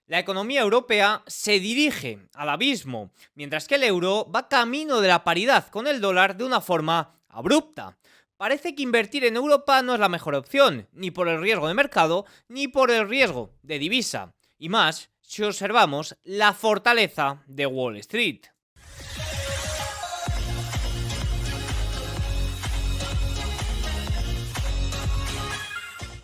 La economía europea se dirige al abismo, mientras que el euro va camino de la paridad con el dólar de una forma abrupta. Parece que invertir en Europa no es la mejor opción, ni por el riesgo de mercado, ni por el riesgo de divisa. Y más si observamos la fortaleza de Wall Street.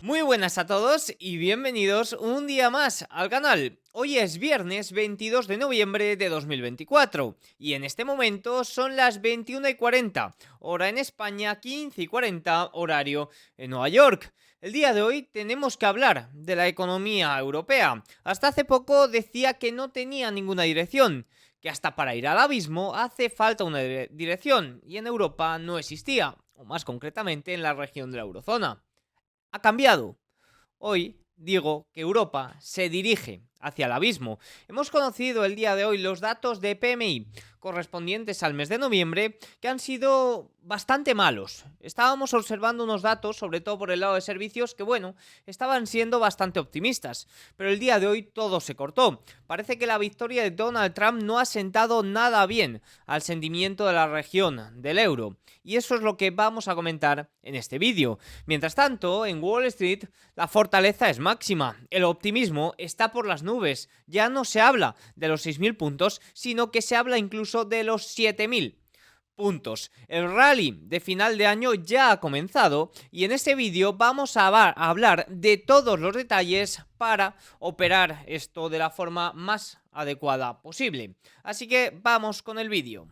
Muy buenas a todos y bienvenidos un día más al canal. Hoy es viernes 22 de noviembre de 2024 y en este momento son las 21:40, hora en España, 15:40 horario en Nueva York. El día de hoy tenemos que hablar de la economía europea. Hasta hace poco decía que no tenía ninguna dirección, que hasta para ir al abismo hace falta una dirección y en Europa no existía, o más concretamente en la región de la eurozona. Ha cambiado. Hoy digo que Europa se dirige hacia el abismo. Hemos conocido el día de hoy los datos de PMI correspondientes al mes de noviembre que han sido bastante malos. Estábamos observando unos datos, sobre todo por el lado de servicios, que bueno, estaban siendo bastante optimistas. Pero el día de hoy todo se cortó. Parece que la victoria de Donald Trump no ha sentado nada bien al sentimiento de la región del euro. Y eso es lo que vamos a comentar en este vídeo. Mientras tanto, en Wall Street, la fortaleza es máxima. El optimismo está por las nubes. Ya no se habla de los 6.000 puntos, sino que se habla incluso de los 7.000 puntos. El rally de final de año ya ha comenzado y en este vídeo vamos a hablar de todos los detalles para operar esto de la forma más adecuada posible. Así que vamos con el vídeo.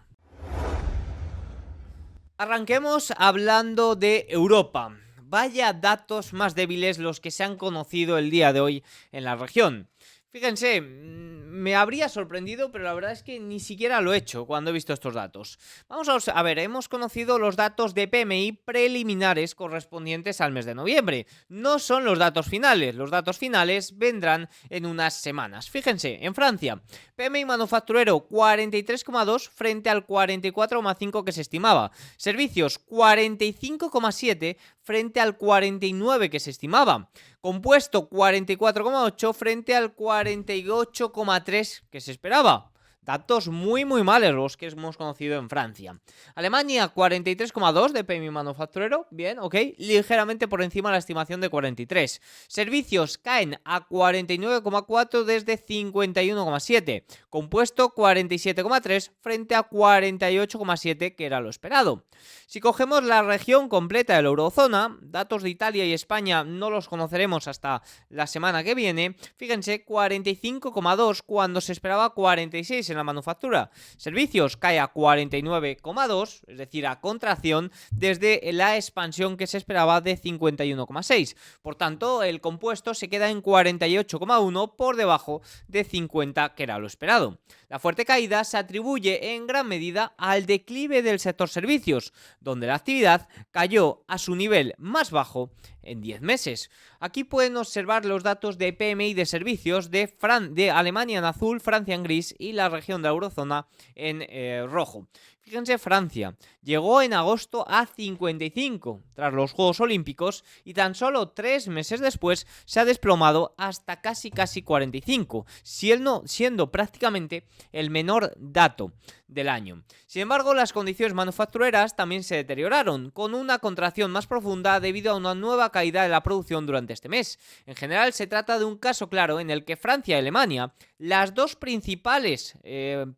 Arranquemos hablando de Europa. Vaya datos más débiles los que se han conocido el día de hoy en la región. Fíjense, me habría sorprendido, pero la verdad es que ni siquiera lo he hecho cuando he visto estos datos. Vamos a ver, hemos conocido los datos de PMI preliminares correspondientes al mes de noviembre. No son los datos finales vendrán en unas semanas. Fíjense, en Francia, PMI manufacturero 43,2 frente al 44,5 que se estimaba. Servicios 45,7 frente al 49 que se estimaba. Compuesto 44,8 frente al 48,3 que se esperaba. Datos muy malos los que hemos conocido en Francia. Alemania 43,2 de PMI manufacturero, bien, ok, ligeramente por encima de la estimación de 43. Servicios caen a 49,4 desde 51,7. Compuesto 47,3 frente a 48,7 que era lo esperado. Si cogemos la región completa de la eurozona, datos de Italia y España no los conoceremos hasta la semana que viene. Fíjense, 45,2 cuando se esperaba 46 en la manufactura. Servicios cae a 49,2, es decir, a contracción desde la expansión que se esperaba de 51,6. Por tanto, el compuesto se queda en 48,1 por debajo de 50 que era lo esperado. La fuerte caída se atribuye en gran medida al declive del sector servicios, donde la actividad cayó a su nivel más bajo en 10 meses. Aquí pueden observar los datos de PMI de servicios de Alemania en azul, Francia en gris y la región de la eurozona en rojo. Fíjense, Francia llegó en agosto a 55 tras los Juegos Olímpicos y tan solo 3 meses después se ha desplomado hasta casi 45, siendo prácticamente el menor dato del año. Sin embargo, las condiciones manufactureras también se deterioraron, con una contracción más profunda debido a una nueva caída de la producción durante este mes. En general, se trata de un caso claro en el que Francia y Alemania, las dos principales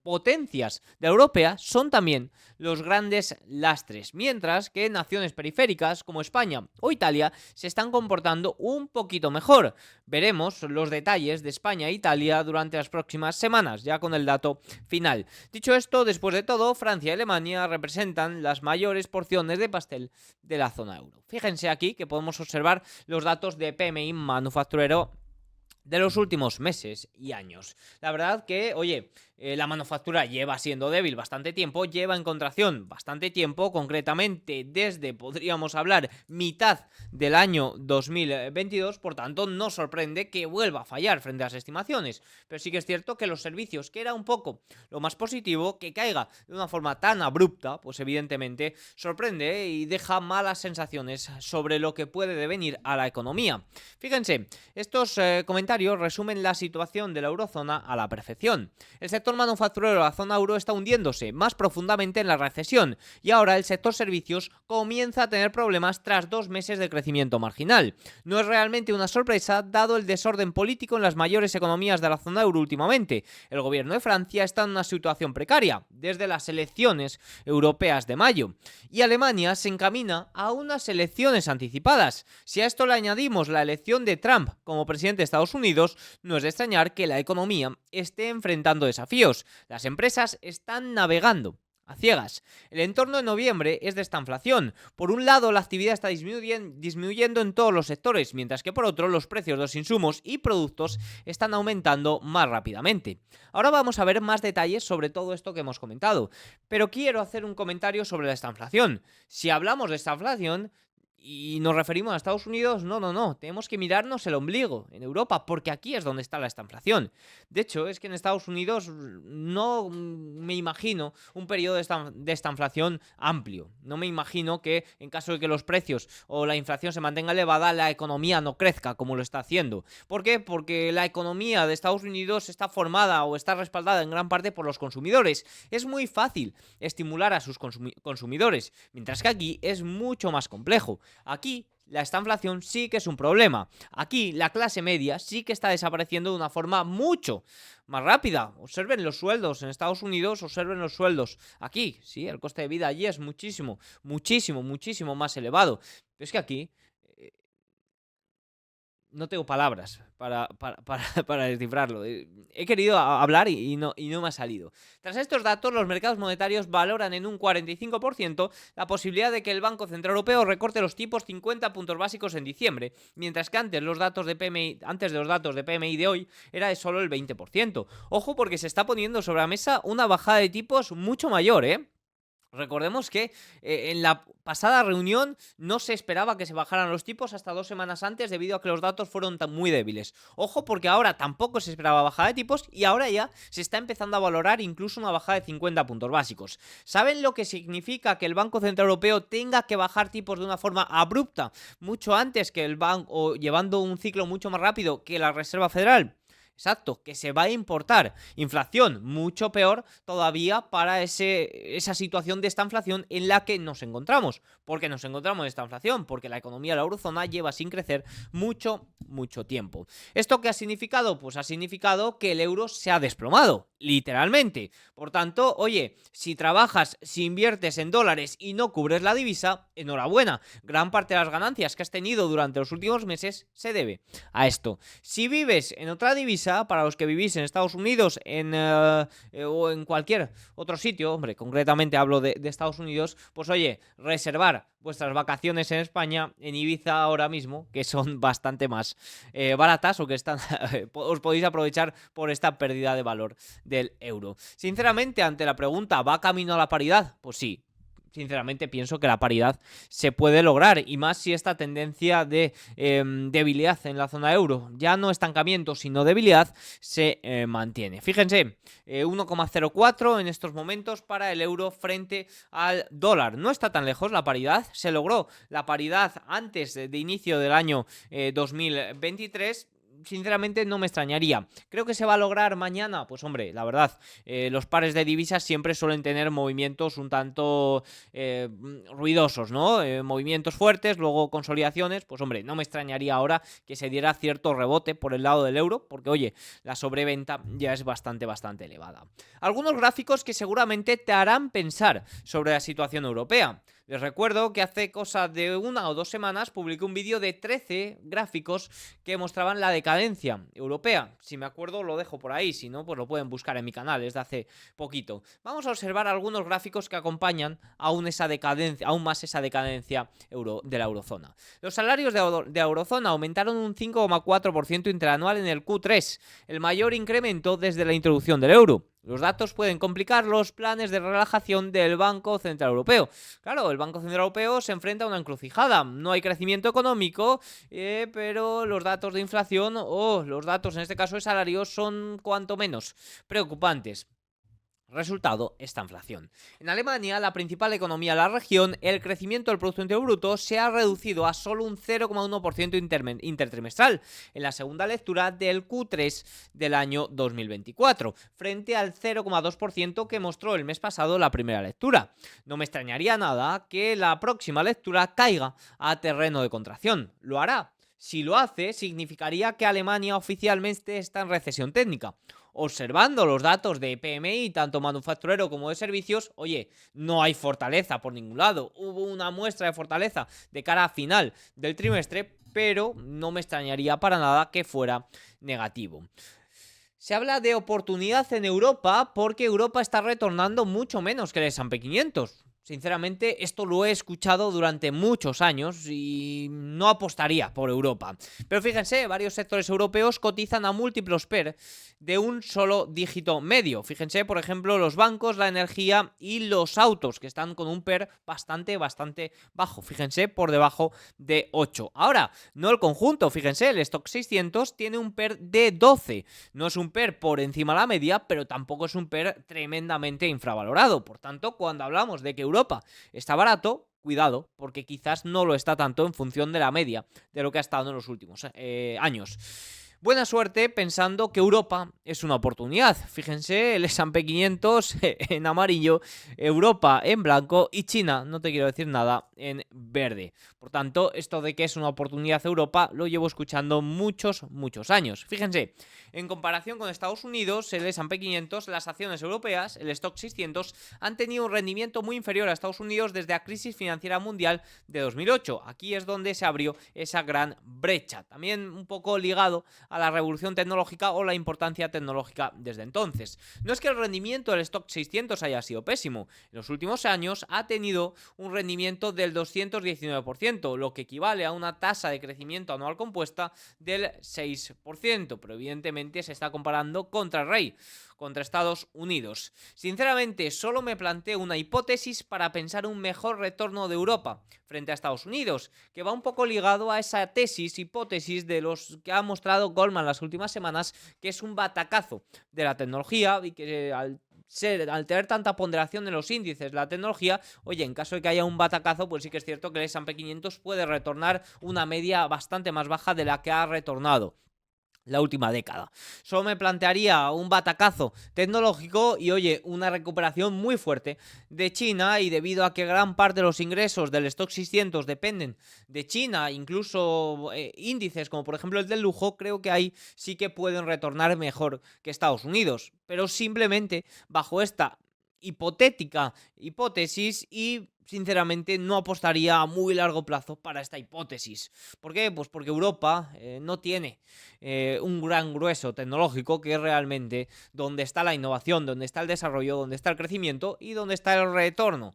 potencias de Europa, son también los grandes lastres, mientras que naciones periféricas como España o Italia se están comportando un poquito mejor. Veremos los detalles de España e Italia durante las próximas semanas, ya con el dato final. Dicho esto, después de todo, Francia y Alemania representan las mayores porciones de pastel de la zona euro. Fíjense aquí que podemos observar los datos de PMI manufacturero de los últimos meses y años. La verdad que, oye, la manufactura lleva siendo débil bastante tiempo, lleva en contracción bastante tiempo, concretamente desde, podríamos hablar, mitad del año 2022, por tanto no sorprende que vuelva a fallar frente a las estimaciones, pero sí que es cierto que los servicios, que era un poco lo más positivo, que caiga de una forma tan abrupta, pues evidentemente sorprende y deja malas sensaciones sobre lo que puede devenir a la economía. Fíjense, estos comentarios comentarios resumen la situación de la eurozona a la perfección. El sector manufacturero de la zona euro está hundiéndose más profundamente en la recesión y ahora el sector servicios comienza a tener problemas tras 2 meses de crecimiento marginal. No es realmente una sorpresa dado el desorden político en las mayores economías de la zona euro últimamente. El gobierno de Francia está en una situación precaria desde las elecciones europeas de mayo y Alemania se encamina a unas elecciones anticipadas. Si a esto le añadimos la elección de Trump como presidente de Estados Unidos, no es de extrañar que la economía esté enfrentando desafíos. Las empresas están navegando a ciegas. El entorno de noviembre es de esta inflación. Por un lado, la actividad está disminuyendo en todos los sectores, mientras que por otro, los precios de los insumos y productos están aumentando más rápidamente. Ahora vamos a ver más detalles sobre todo esto que hemos comentado, pero quiero hacer un comentario sobre esta inflación. Si hablamos de esta inflación y nos referimos a Estados Unidos, no, tenemos que mirarnos el ombligo en Europa, porque aquí es donde está la inflación. De hecho, es que en Estados Unidos no me imagino un periodo de esta inflación amplio. No me imagino que en caso de que los precios o la inflación se mantenga elevada, la economía no crezca como lo está haciendo. ¿Por qué? Porque la economía de Estados Unidos está formada o está respaldada en gran parte por los consumidores. Es muy fácil estimular a sus consumidores, mientras que aquí es mucho más complejo. Aquí esta inflación sí que es un problema. Aquí la clase media sí que está desapareciendo de una forma mucho más rápida. Observen los sueldos en Estados Unidos, observen los sueldos aquí. Sí, el coste de vida allí es muchísimo más elevado. Pero es que aquí no tengo palabras para descifrarlo. He querido hablar y no me ha salido. Tras estos datos, los mercados monetarios valoran en un 45% la posibilidad de que el Banco Central Europeo recorte los tipos 50 puntos básicos en diciembre, mientras que antes de los datos de PMI de hoy era de solo el 20%. Ojo, porque se está poniendo sobre la mesa una bajada de tipos mucho mayor, ¿eh? Recordemos que en la pasada reunión no se esperaba que se bajaran los tipos hasta 2 semanas antes debido a que los datos fueron muy débiles. Ojo, porque ahora tampoco se esperaba bajada de tipos y ahora ya se está empezando a valorar incluso una bajada de 50 puntos básicos. ¿Saben lo que significa que el Banco Central Europeo tenga que bajar tipos de una forma abrupta mucho antes que el banco, o llevando un ciclo mucho más rápido que la Reserva Federal? Exacto, que se va a importar inflación mucho peor todavía para esa situación de esta inflación en la que nos encontramos. ¿Por qué nos encontramos en esta inflación? Porque la economía de la eurozona lleva sin crecer mucho tiempo. ¿Esto qué ha significado? Pues ha significado que el euro se ha desplomado, literalmente. Por tanto, oye, si trabajas, si inviertes en dólares y no cubres la divisa, enhorabuena. Gran parte de las ganancias que has tenido durante los últimos meses se debe a esto. Si vives en otra divisa, para los que vivís en Estados Unidos o en cualquier otro sitio, hombre, concretamente hablo de Estados Unidos, pues oye, reservar vuestras vacaciones en España, en Ibiza ahora mismo, que son bastante más baratas o que están os podéis aprovechar por esta pérdida de valor del euro. Sinceramente, ante la pregunta, ¿va camino a la paridad? Pues sí. Sinceramente pienso que la paridad se puede lograr, y más si esta tendencia de debilidad en la zona euro, ya no estancamiento sino debilidad, se mantiene. Fíjense, 1,04 en estos momentos para el euro frente al dólar. No está tan lejos la paridad, se logró la paridad antes de inicio del año 2023. Sinceramente no me extrañaría. ¿Creo que se va a lograr mañana? Pues hombre, la verdad, los pares de divisas siempre suelen tener movimientos un tanto ruidosos, ¿no? Movimientos fuertes, luego consolidaciones. Pues hombre, no me extrañaría ahora que se diera cierto rebote por el lado del euro, porque oye, la sobreventa ya es bastante elevada. Algunos gráficos que seguramente te harán pensar sobre la situación europea. Les recuerdo que hace cosa de 1 o 2 semanas publiqué un vídeo de 13 gráficos que mostraban la decadencia europea. Si me acuerdo lo dejo por ahí, si no pues lo pueden buscar en mi canal, es de hace poquito. Vamos a observar algunos gráficos que acompañan aún más esa decadencia de la eurozona. Los salarios de eurozona aumentaron un 5,4% interanual en el Q3, el mayor incremento desde la introducción del euro. Los datos pueden complicar los planes de relajación del Banco Central Europeo. Claro, el Banco Central Europeo se enfrenta a una encrucijada. No hay crecimiento económico, pero los datos de inflación o los datos, en este caso de salarios, son cuanto menos preocupantes. Resultado, esta inflación. En Alemania, la principal economía de la región, el crecimiento del Producto Interior Bruto se ha reducido a solo un 0,1% intertrimestral en la segunda lectura del Q3 del año 2024, frente al 0,2% que mostró el mes pasado la primera lectura. No me extrañaría nada que la próxima lectura caiga a terreno de contracción. Lo hará. Si lo hace, significaría que Alemania oficialmente está en recesión técnica. Observando los datos de PMI, tanto manufacturero como de servicios, oye, no hay fortaleza por ningún lado. Hubo una muestra de fortaleza de cara a final del trimestre, pero no me extrañaría para nada que fuera negativo. Se habla de oportunidad en Europa porque Europa está retornando mucho menos que el S&P 500. Sinceramente, esto lo he escuchado durante muchos años y no apostaría por Europa. Pero fíjense, varios sectores europeos cotizan a múltiplos PER de un solo dígito medio. Fíjense, por ejemplo, los bancos, la energía y los autos, que están con un PER bastante bajo. Fíjense, por debajo de 8. Ahora, no el conjunto. Fíjense, el Stock 600 tiene un PER de 12. No es un PER por encima de la media, pero tampoco es un PER tremendamente infravalorado. Por tanto, cuando hablamos de que Europa está barato, cuidado, porque quizás no lo está tanto en función de la media de lo que ha estado en los últimos años. Buena suerte pensando que Europa es una oportunidad. Fíjense, el S&P 500 en amarillo, Europa en blanco y China, no te quiero decir nada, en verde. Por tanto, esto de que es una oportunidad Europa lo llevo escuchando muchos años. Fíjense, en comparación con Estados Unidos, el S&P 500, las acciones europeas, el Stock 600, han tenido un rendimiento muy inferior a Estados Unidos desde la crisis financiera mundial de 2008. Aquí es donde se abrió esa gran brecha. También un poco ligado a la revolución tecnológica o la importancia tecnológica desde entonces. No es que el rendimiento del Stock 600 haya sido pésimo. En los últimos años ha tenido un rendimiento del 219%, lo que equivale a una tasa de crecimiento anual compuesta del 6%, pero evidentemente se está comparando contra el rey, contra Estados Unidos. Sinceramente, solo me planteo una hipótesis para pensar un mejor retorno de Europa frente a Estados Unidos, que va un poco ligado a esa hipótesis de los que ha mostrado Goldman las últimas semanas, que es un batacazo de la tecnología y que al tener tanta ponderación en los índices de la tecnología, oye, en caso de que haya un batacazo, pues sí que es cierto que el S&P 500 puede retornar una media bastante más baja de la que ha retornado la última década. Solo me plantearía un batacazo tecnológico y, oye, una recuperación muy fuerte de China, y debido a que gran parte de los ingresos del Stock 600 dependen de China, incluso índices como por ejemplo el del lujo, creo que ahí sí que pueden retornar mejor que Estados Unidos, pero simplemente bajo esta hipotética hipótesis, y sinceramente no apostaría a muy largo plazo para esta hipótesis. ¿Por qué? Pues porque Europa no tiene un gran grueso tecnológico, que es realmente donde está la innovación, donde está el desarrollo, donde está el crecimiento y donde está el retorno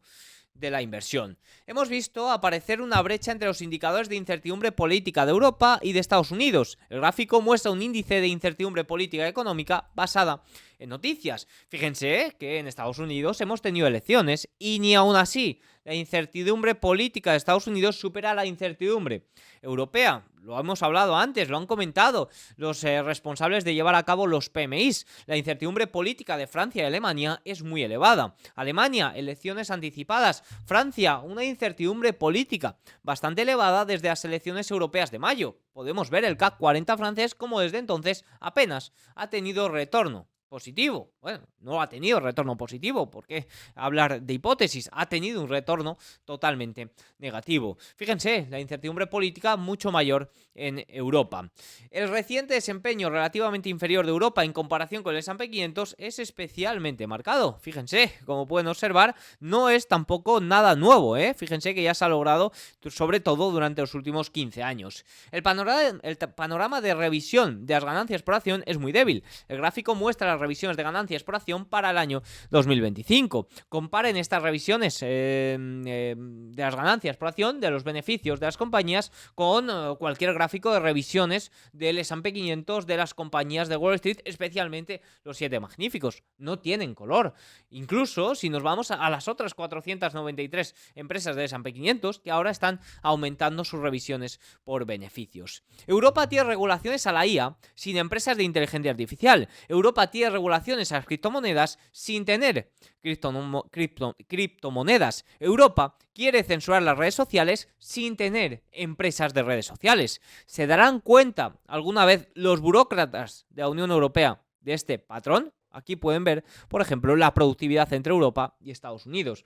de la inversión. Hemos visto aparecer una brecha entre los indicadores de incertidumbre política de Europa y de Estados Unidos. El gráfico muestra un índice de incertidumbre política y económica basada en noticias. Fíjense que en Estados Unidos hemos tenido elecciones y ni aún así la incertidumbre política de Estados Unidos supera la incertidumbre europea. Lo hemos hablado antes, lo han comentado los responsables de llevar a cabo los PMIs. La incertidumbre política de Francia y Alemania es muy elevada. Alemania, elecciones anticipadas. Francia, una incertidumbre política bastante elevada desde las elecciones europeas de mayo. Podemos ver el CAC 40 francés como desde entonces apenas ha tenido retorno positivo. Bueno, no ha tenido retorno positivo, ¿por qué hablar de hipótesis? Ha tenido un retorno totalmente negativo. Fíjense, la incertidumbre política mucho mayor en Europa. El reciente desempeño relativamente inferior de Europa en comparación con el S&P 500 es especialmente marcado. Fíjense, como pueden observar, no es tampoco nada nuevo, ¿eh? Fíjense que ya se ha logrado, sobre todo durante los últimos 15 años. El panorama de revisión de las ganancias por acción es muy débil. El gráfico muestra las revisiones de ganancias por acción para el año 2025. Comparen estas revisiones de las ganancias por acción, de los beneficios de las compañías, con cualquier gráfico de revisiones del S&P 500 de las compañías de Wall Street, especialmente los 7 magníficos. No tienen color. Incluso si nos vamos a las otras 493 empresas del S&P 500 que ahora están aumentando sus revisiones por beneficios. Europa tiene regulaciones a la IA sin empresas de inteligencia artificial. Europa tiene posibles regulaciones a las criptomonedas sin tener criptomonedas. Europa quiere censurar las redes sociales sin tener empresas de redes sociales. ¿Se darán cuenta alguna vez los burócratas de la Unión Europea de este patrón? Aquí pueden ver, por ejemplo, la productividad entre Europa y Estados Unidos.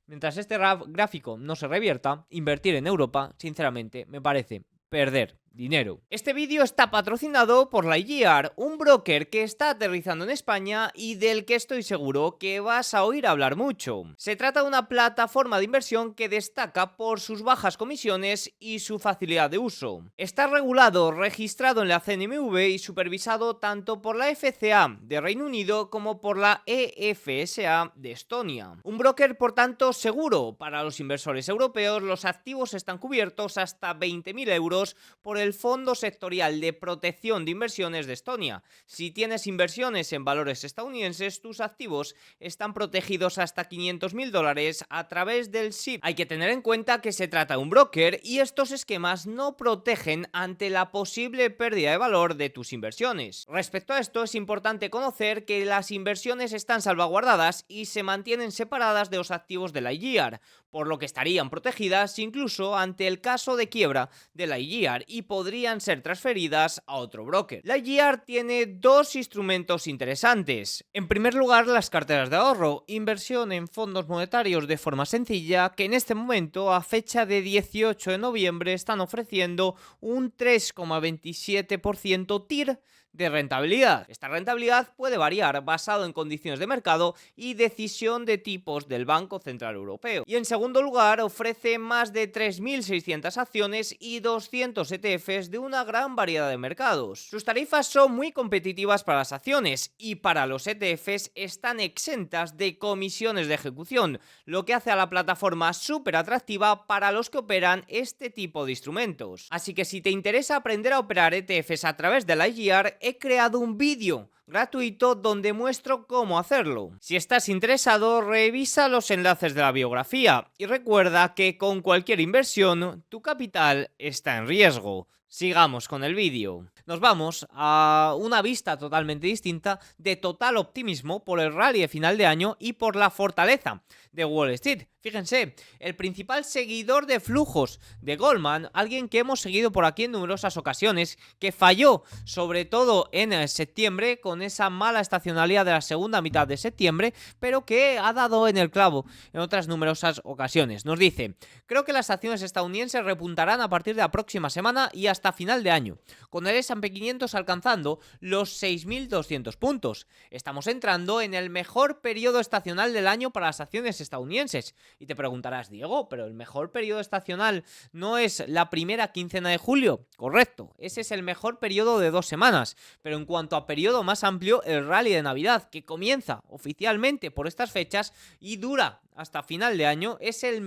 Mientras este gráfico no se revierta, invertir en Europa, sinceramente, me parece perder dinero. Este vídeo está patrocinado por Lightyear, un broker que está aterrizando en España y del que estoy seguro que vas a oír hablar mucho. Se trata de una plataforma de inversión que destaca por sus bajas comisiones y su facilidad de uso. Está regulado, registrado en la CNMV y supervisado tanto por la FCA de Reino Unido como por la EFSA de Estonia. Un broker, por tanto, seguro para los inversores europeos. Los activos están cubiertos hasta 20.000 euros por el Fondo Sectorial de Protección de Inversiones de Estonia. Si tienes inversiones en valores estadounidenses, tus activos están protegidos hasta $500.000 a través del SIP. Hay que tener en cuenta que se trata de un broker y estos esquemas no protegen ante la posible pérdida de valor de tus inversiones. Respecto a esto, es importante conocer que las inversiones están salvaguardadas y se mantienen separadas de los activos de Lightyear, por lo que estarían protegidas incluso ante el caso de quiebra de Lightyear y podrían ser transferidas a otro broker. Lightyear tiene dos instrumentos interesantes. En primer lugar, las carteras de ahorro, inversión en fondos monetarios de forma sencilla, que en este momento, a fecha de 18 de noviembre, están ofreciendo un 3,27% TIR de rentabilidad. Esta rentabilidad puede variar basado en condiciones de mercado y decisión de tipos del Banco Central Europeo. Y en segundo lugar, ofrece más de 3.600 acciones y 200 ETFs de una gran variedad de mercados. Sus tarifas son muy competitivas para las acciones y para los ETFs están exentas de comisiones de ejecución, lo que hace a la plataforma súper atractiva para los que operan este tipo de instrumentos. Así que si te interesa aprender a operar ETFs a través de Lightyear, he creado un vídeo gratuito donde muestro cómo hacerlo. Si estás interesado, revisa los enlaces de la biografía y recuerda que con cualquier inversión, tu capital está en riesgo. Sigamos con el vídeo. Nos vamos a una vista totalmente distinta de total optimismo por el rally de final de año y por la fortaleza de Wall Street. Fíjense, el principal seguidor de flujos de Goldman, alguien que hemos seguido por aquí en numerosas ocasiones, que falló sobre todo en septiembre con esa mala estacionalidad de la segunda mitad de septiembre, pero que ha dado en el clavo en otras numerosas ocasiones. Nos dice: creo que las acciones estadounidenses repuntarán a partir de la próxima semana y hasta final de año, con el S&P 500 alcanzando los 6.200 puntos. Estamos entrando en el mejor periodo estacional del año para las acciones estadounidenses. Y te preguntarás: Diego, pero el mejor periodo estacional no es la primera quincena de julio. Correcto, ese es el mejor periodo de 2 semanas. Pero en cuanto a periodo más amplio, el rally de Navidad, que comienza oficialmente por estas fechas y dura hasta final de año, es el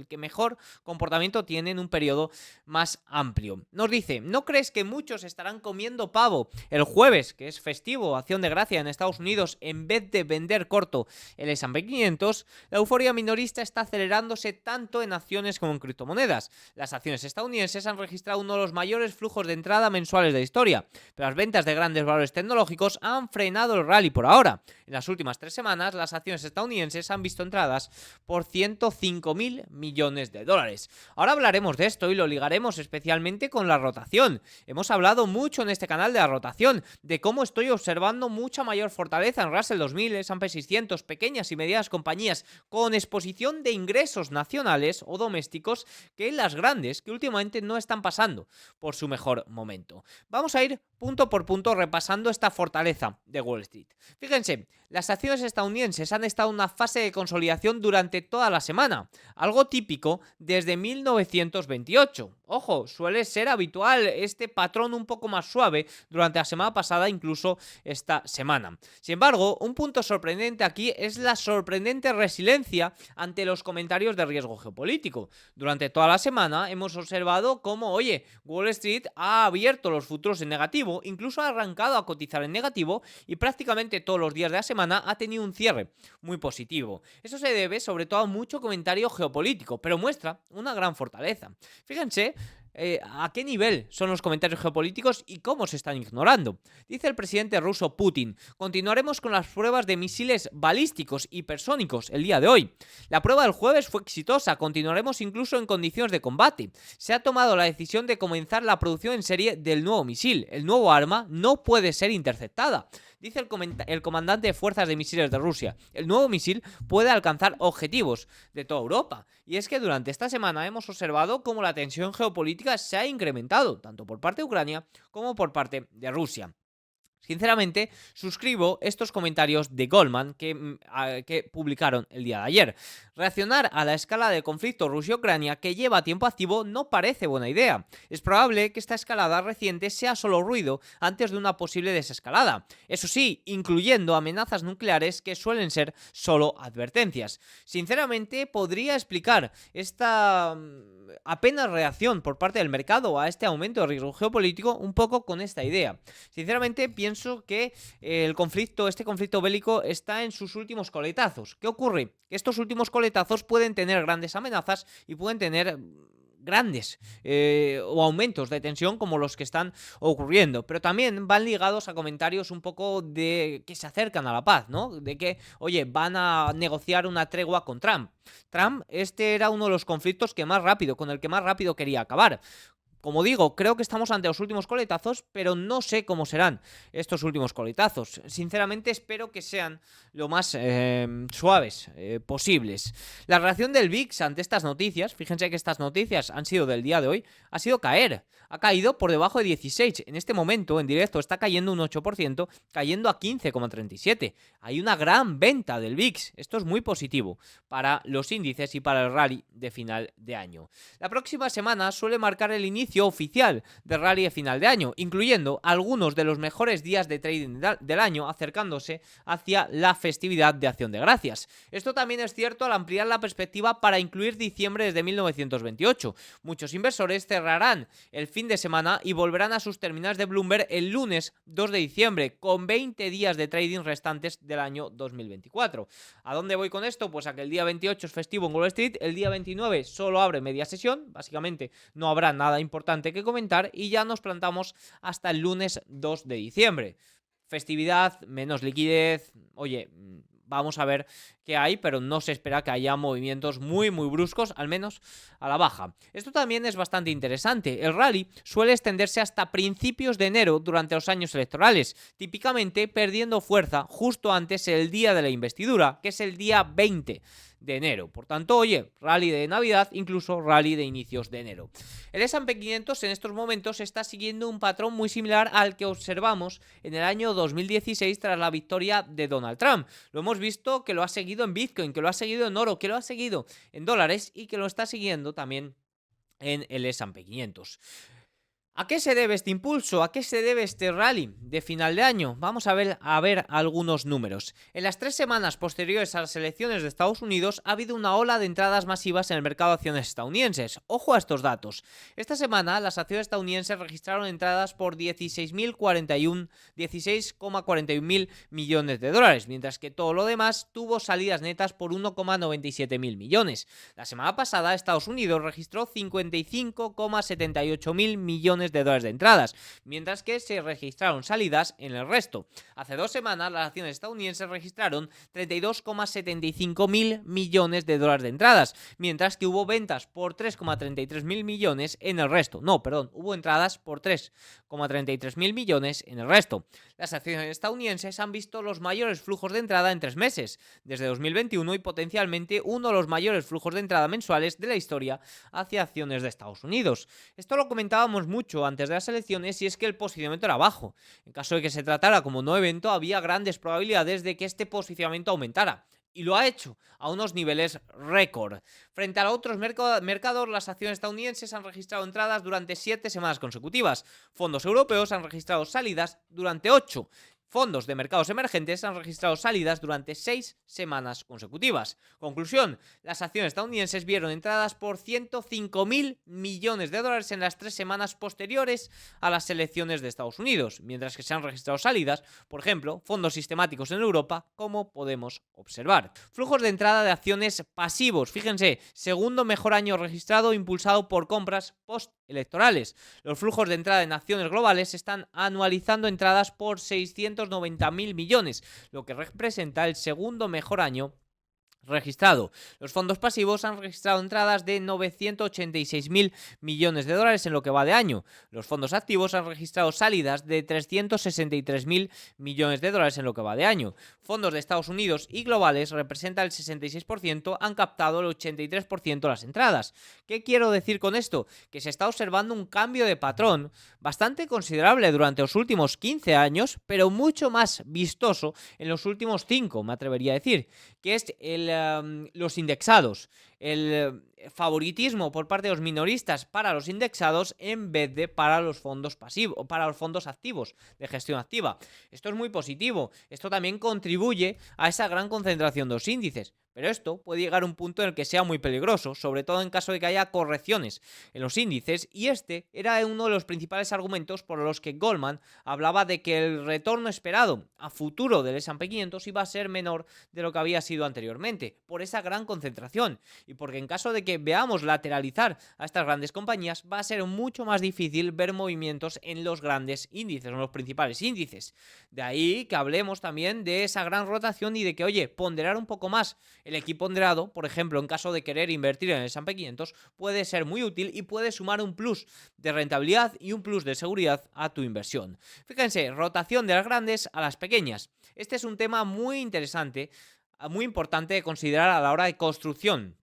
que mejor comportamiento tiene en un periodo más amplio. Nos dice: ¿no crees que muchos estarán comiendo pavo el jueves, que es festivo, acción de gracia en Estados Unidos, en vez de vender corto el S&P 500? La euforia minorista está acelerándose tanto en acciones como en criptomonedas. Las acciones estadounidenses han registrado uno de los mayores flujos de entrada mensuales de la historia, pero las ventas de grandes valores tecnológicos han frenado el rally por ahora. En las últimas 3 semanas, las acciones estadounidenses han visto entradas por 105.000 millones de dólares. Ahora hablaremos de esto y lo ligaremos especialmente con la rotación. Hemos hablado mucho en este canal de la rotación, de cómo estoy observando mucha mayor fortaleza en Russell 2000, S&P 600, pequeñas y medianas compañías con exposición de ingresos nacionales o domésticos que las grandes, que últimamente no están pasando por su mejor momento. Vamos a ir punto por punto repasando esta fortaleza de Wall Street. Fíjense, las acciones estadounidenses han estado en una fase de consolidación durante toda la semana, algo típico desde 1928. Ojo, suele ser habitual este patrón un poco más suave durante la semana pasada, incluso esta semana. Sin embargo, un punto sorprendente aquí es la sorprendente resiliencia ante los comentarios de riesgo geopolítico. Durante toda la semana hemos observado cómo, Wall Street ha abierto los futuros en negativo, incluso ha arrancado a cotizar en negativo y prácticamente todos los días de la semana ha tenido un cierre muy positivo. Eso se debe sobre todo a mucho comentario geopolítico, pero muestra una gran fortaleza. Fíjense, a qué nivel son los comentarios geopolíticos y cómo se están ignorando. Dice el presidente ruso Putin: continuaremos con las pruebas de misiles balísticos hipersónicos el día de hoy. La prueba del jueves fue exitosa, continuaremos incluso en condiciones de combate. Se ha tomado la decisión de comenzar la producción en serie del nuevo misil. El nuevo arma no puede ser interceptada. Dice el comandante de fuerzas de misiles de Rusia: el nuevo misil puede alcanzar objetivos de toda Europa. Y es que durante esta semana hemos observado cómo la tensión geopolítica se ha incrementado, tanto por parte de Ucrania como por parte de Rusia. Sinceramente, suscribo estos comentarios de Goldman que publicaron el día de ayer. Reaccionar a la escala de conflicto Rusia-Ucrania que lleva tiempo activo no parece buena idea. Es probable que esta escalada reciente sea solo ruido antes de una posible desescalada. Eso sí, incluyendo amenazas nucleares que suelen ser solo advertencias. Sinceramente, podría explicar esta apenas reacción por parte del mercado a este aumento de riesgo geopolítico un poco con esta idea. Sinceramente, pienso que este conflicto bélico está en sus últimos coletazos. ¿Qué ocurre? Que estos últimos coletazos pueden tener grandes amenazas y pueden tener grandes o aumentos de tensión como los que están ocurriendo, pero también van ligados a comentarios un poco de que se acercan a la paz, ¿no? De que, oye, van a negociar una tregua con Trump. Este era uno de los conflictos con el que más rápido quería acabar. Como digo, creo que estamos ante los últimos coletazos, pero no sé cómo serán estos últimos coletazos. Sinceramente espero que sean lo más suaves posibles. La reacción del VIX ante estas noticias, fíjense que estas noticias han sido del día de hoy, ha sido caer. Ha caído por debajo de 16. En este momento, en directo, está cayendo un 8%, cayendo a 15,37. Hay una gran venta del VIX. Esto es muy positivo para los índices y para el rally de final de año. La próxima semana suele marcar el inicio oficial de rally de final de año, incluyendo algunos de los mejores días de trading del año, acercándose hacia la festividad de Acción de Gracias. Esto también es cierto al ampliar la perspectiva para incluir diciembre desde 1928. Muchos inversores cerrarán el fin de semana y volverán a sus terminales de Bloomberg el lunes 2 de diciembre, con 20 días de trading restantes del año 2024. ¿A dónde voy con esto? Pues a que el día 28 es festivo en Wall Street, el día 29 solo abre media sesión, básicamente no habrá nada importante que comentar y ya nos plantamos hasta el lunes 2 de diciembre. Festividad, menos liquidez, oye, vamos a ver qué hay, pero no se espera que haya movimientos muy bruscos, al menos a la baja. Esto también es bastante interesante. El rally suele extenderse hasta principios de enero durante los años electorales, típicamente perdiendo fuerza justo antes del día de la investidura, que es el día 20 de enero. Por tanto, oye, rally de Navidad, incluso rally de inicios de enero. El S&P 500 en estos momentos está siguiendo un patrón muy similar al que observamos en el año 2016 tras la victoria de Donald Trump. Lo hemos visto que lo ha seguido en Bitcoin, que lo ha seguido en oro, que lo ha seguido en dólares y que lo está siguiendo también en el S&P 500. ¿A qué se debe este impulso? ¿A qué se debe este rally de final de año? Vamos a ver algunos números. En las 3 semanas posteriores a las elecciones de Estados Unidos ha habido una ola de entradas masivas en el mercado de acciones estadounidenses. Ojo a estos datos. Esta semana las acciones estadounidenses registraron entradas por 16,41 mil millones de dólares, mientras que todo lo demás tuvo salidas netas por 1,97 mil millones. La semana pasada Estados Unidos registró 55,78 mil millones de dólares de entradas, mientras que se registraron salidas en el resto. Hace 2 semanas las acciones estadounidenses registraron 32,75 mil millones de dólares de entradas, mientras que hubo ventas por 3,33 mil millones en el resto. Hubo entradas por 3,33 mil millones en el resto. Las acciones estadounidenses han visto los mayores flujos de entrada en 3 meses, desde 2021, y potencialmente uno de los mayores flujos de entrada mensuales de la historia hacia acciones de Estados Unidos. Esto lo comentábamos mucho antes de las elecciones y es que el posicionamiento era bajo. En caso de que se tratara como no evento, había grandes probabilidades de que este posicionamiento aumentara. Y lo ha hecho a unos niveles récord. Frente a otros mercados, las acciones estadounidenses han registrado entradas durante 7 semanas consecutivas. Fondos europeos han registrado salidas durante 8. Fondos de mercados emergentes han registrado salidas durante 6 semanas consecutivas. Conclusión, las acciones estadounidenses vieron entradas por 105.000 millones de dólares en las 3 semanas posteriores a las elecciones de Estados Unidos, mientras que se han registrado salidas, por ejemplo, fondos sistemáticos en Europa, como podemos observar. Flujos de entrada de acciones pasivos, fíjense, segundo mejor año registrado impulsado por compras postelectorales. Los flujos de entrada en acciones globales están anualizando entradas por 690.000 millones, lo que representa el segundo mejor año registrado. Los fondos pasivos han registrado entradas de 986.000 millones de dólares en lo que va de año. Los fondos activos han registrado salidas de 363.000 millones de dólares en lo que va de año. Fondos de Estados Unidos y globales representan el 66%, han captado el 83% de las entradas. ¿Qué quiero decir con esto? Que se está observando un cambio de patrón bastante considerable durante los últimos 15 años, pero mucho más vistoso en los últimos 5, me atrevería a decir, que es los indexados, el favoritismo por parte de los minoristas para los indexados en vez de para los fondos pasivos, para los fondos activos de gestión activa. Esto es muy positivo, esto también contribuye a esa gran concentración de los índices. Pero esto puede llegar a un punto en el que sea muy peligroso, sobre todo en caso de que haya correcciones en los índices, y este era uno de los principales argumentos por los que Goldman hablaba de que el retorno esperado a futuro del S&P 500 iba a ser menor de lo que había sido anteriormente, por esa gran concentración, y porque en caso de que veamos lateralizar a estas grandes compañías, va a ser mucho más difícil ver movimientos en los grandes índices, en los principales índices. De ahí que hablemos también de esa gran rotación y de que, oye, ponderar un poco más el equiponderado, por ejemplo, en caso de querer invertir en el S&P 500, puede ser muy útil y puede sumar un plus de rentabilidad y un plus de seguridad a tu inversión. Fíjense, rotación de las grandes a las pequeñas. Este es un tema muy interesante, muy importante de considerar a la hora de construcción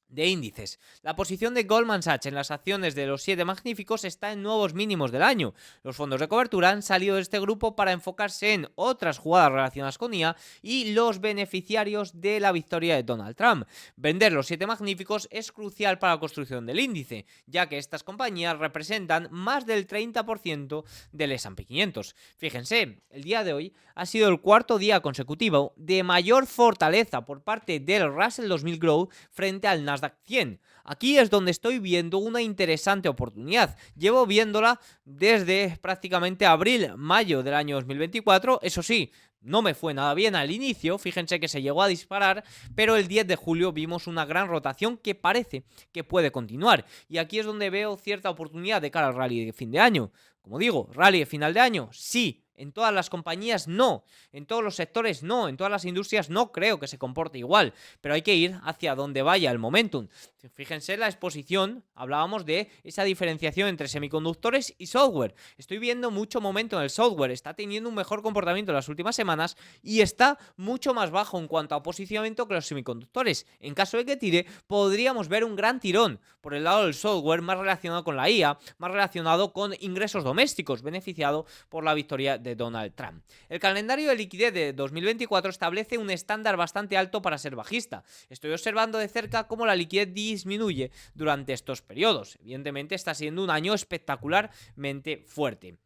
de índices. La posición de Goldman Sachs en las acciones de los 7 magníficos está en nuevos mínimos del año. Los fondos de cobertura han salido de este grupo para enfocarse en otras jugadas relacionadas con IA y los beneficiarios de la victoria de Donald Trump. Vender los 7 magníficos es crucial para la construcción del índice, ya que estas compañías representan más del 30% del S&P 500. Fíjense, el día de hoy ha sido el cuarto día consecutivo de mayor fortaleza por parte del Russell 2000 Growth frente al Nasdaq 100. Aquí es donde estoy viendo una interesante oportunidad. Llevo viéndola desde prácticamente abril-mayo del año 2024. Eso sí, no me fue nada bien al inicio, fíjense que se llegó a disparar, pero el 10 de julio vimos una gran rotación que parece que puede continuar. Y aquí es donde veo cierta oportunidad de cara al rally de fin de año. Como digo, rally de final de año, sí. En todas las compañías no, en todos los sectores no, en todas las industrias no creo que se comporte igual, pero hay que ir hacia donde vaya el momentum. Fíjense la exposición, hablábamos de esa diferenciación entre semiconductores y software. Estoy viendo mucho momento en el software, está teniendo un mejor comportamiento en las últimas semanas y está mucho más bajo en cuanto a posicionamiento que los semiconductores. En caso de que tire, podríamos ver un gran tirón por el lado del software más relacionado con la IA, más relacionado con ingresos domésticos, beneficiado por la victoria de Donald Trump. El calendario de liquidez de 2024 establece un estándar bastante alto para ser bajista. Estoy observando de cerca cómo la liquidez disminuye durante estos periodos. Evidentemente está siendo un año espectacularmente fuerte.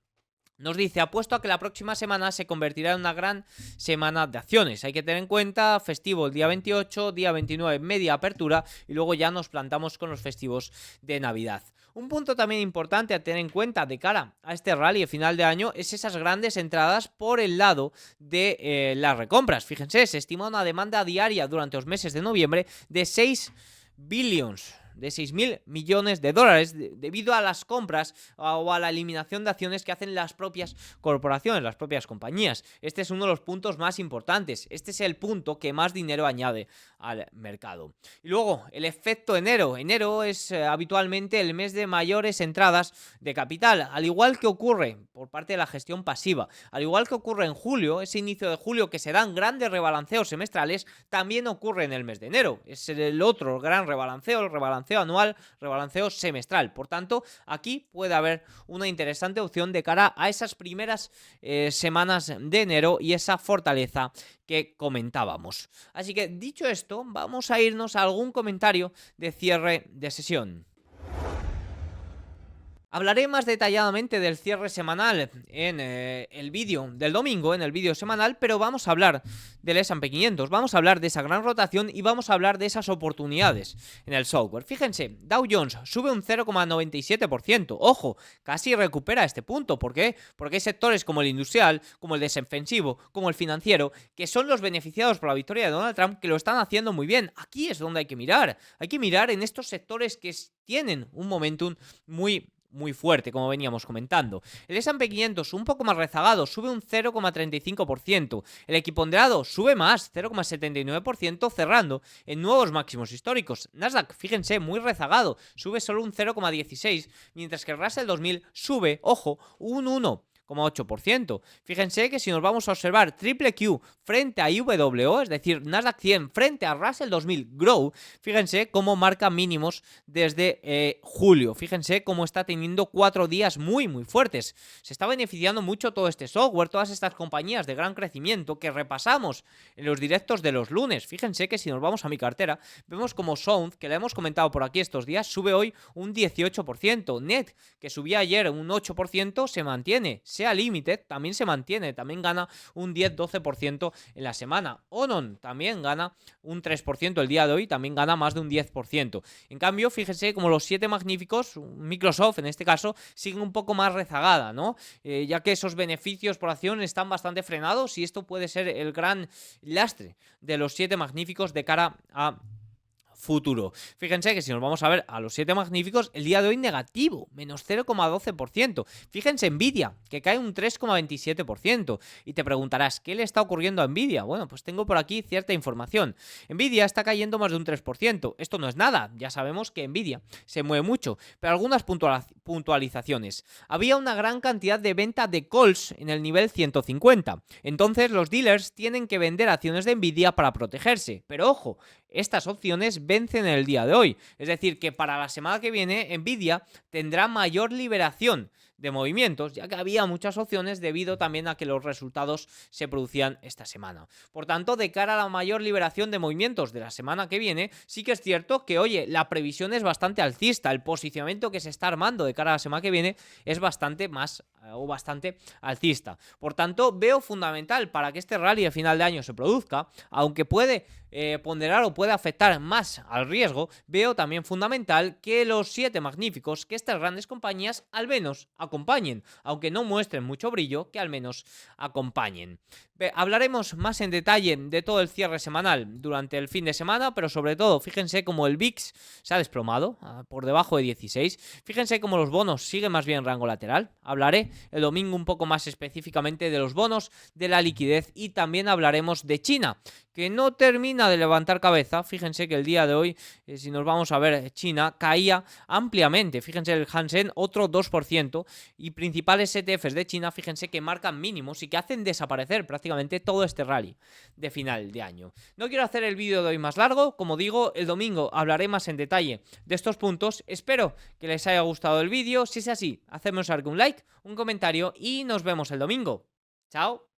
Nos dice, apuesto a que la próxima semana se convertirá en una gran semana de acciones. Hay que tener en cuenta, festivo el día 28, día 29 media apertura y luego ya nos plantamos con los festivos de Navidad. Un punto también importante a tener en cuenta de cara a este rally de final de año es esas grandes entradas por el lado de las recompras. Fíjense, se estima una demanda diaria durante los meses de noviembre de 6 billions. De 6.000 millones de dólares debido a las compras o a la eliminación de acciones que hacen las propias corporaciones, las propias compañías. Este es uno de los puntos más importantes. Este es el punto que más dinero añade al mercado. Y luego, el efecto enero. Enero es habitualmente el mes de mayores entradas de capital, al igual que ocurre por parte de la gestión pasiva. Al igual que ocurre en julio, ese inicio de julio que se dan grandes rebalanceos semestrales, también ocurre en el mes de enero. Es el otro gran rebalanceo, el rebalanceo anual, rebalanceo semestral. Por tanto, aquí puede haber una interesante opción de cara a esas primeras semanas de enero y esa fortaleza que comentábamos. Así que dicho esto, vamos a irnos a algún comentario de cierre de sesión. Hablaré más detalladamente del cierre semanal en el vídeo del domingo, en el vídeo semanal, pero vamos a hablar del S&P 500, vamos a hablar de esa gran rotación y vamos a hablar de esas oportunidades en el software. Fíjense, Dow Jones sube un 0,97%, ojo, casi recupera este punto. ¿Por qué? Porque hay sectores como el industrial, como el defensivo, como el financiero, que son los beneficiados por la victoria de Donald Trump, que lo están haciendo muy bien. Aquí es donde hay que mirar en estos sectores que tienen un momentum muy fuerte, como veníamos comentando. El S&P 500 un poco más rezagado, sube un 0,35%. El equiponderado sube más, 0,79%, cerrando en nuevos máximos históricos. Nasdaq, fíjense, muy rezagado, sube solo un 0,16%, mientras que el Russell 2000 sube, ojo, un 1,8%. Fíjense que si nos vamos a observar triple Q frente a IWO, es decir, Nasdaq 100 frente a Russell 2000 Grow, fíjense cómo marca mínimos desde julio. Fíjense cómo está teniendo 4 días muy fuertes. Se está beneficiando mucho todo este software, todas estas compañías de gran crecimiento que repasamos en los directos de los lunes. Fíjense que si nos vamos a mi cartera, vemos como Sound, que la hemos comentado por aquí estos días, sube hoy un 18%. Net, que subía ayer un 8%, se mantiene. Sea Limited también se mantiene, también gana un 10-12% en la semana. Onon también gana un 3% el día de hoy, también gana más de un 10%. En cambio, fíjense como los 7 magníficos, Microsoft en este caso, siguen un poco más rezagada, ¿no? Ya que esos beneficios por acción están bastante frenados y esto puede ser el gran lastre de los 7 magníficos de cara a futuro. Fíjense que si nos vamos a ver a los 7 magníficos, el día de hoy negativo, menos 0,12%. Fíjense Nvidia, que cae un 3,27%. Y te preguntarás, ¿qué le está ocurriendo a Nvidia? Bueno, pues tengo por aquí cierta información. Nvidia está cayendo más de un 3%. Esto no es nada, ya sabemos que Nvidia se mueve mucho, pero algunas puntualizaciones. Había una gran cantidad de venta de calls en el nivel 150. Entonces los dealers tienen que vender acciones de Nvidia para protegerse. Pero ojo, estas opciones vencen el día de hoy. Es decir, que para la semana que viene Nvidia tendrá mayor liberación de movimientos, ya que había muchas opciones debido también a que los resultados se producían esta semana. Por tanto, de cara a la mayor liberación de movimientos de la semana que viene, sí que es cierto que, oye, la previsión es bastante alcista, el posicionamiento que se está armando de cara a la semana que viene es bastante alcista. Por tanto, veo fundamental para que este rally de final de año se produzca, aunque puede ponderar o puede afectar más al riesgo, veo también fundamental que los 7 magníficos, que estas grandes compañías al menos acompañen, aunque no muestren mucho brillo, que al menos acompañen. Hablaremos más en detalle de todo el cierre semanal durante el fin de semana, pero sobre todo, fíjense cómo el VIX se ha desplomado por debajo de 16, fíjense cómo los bonos siguen más bien en rango lateral. Hablaré el domingo un poco más específicamente de los bonos, de la liquidez y también hablaremos de China, que no termina de levantar cabeza. Fíjense que el día de hoy, si nos vamos a ver, China caía ampliamente. Fíjense el Hansen otro 2% y principales ETFs de China, fíjense que marcan mínimos y que hacen desaparecer prácticamente todo este rally de final de año. No quiero hacer el vídeo de hoy más largo, como digo, el domingo hablaré más en detalle de estos puntos. Espero que les haya gustado el vídeo. Si es así, hacedme un like, un comentario y nos vemos el domingo. Chao.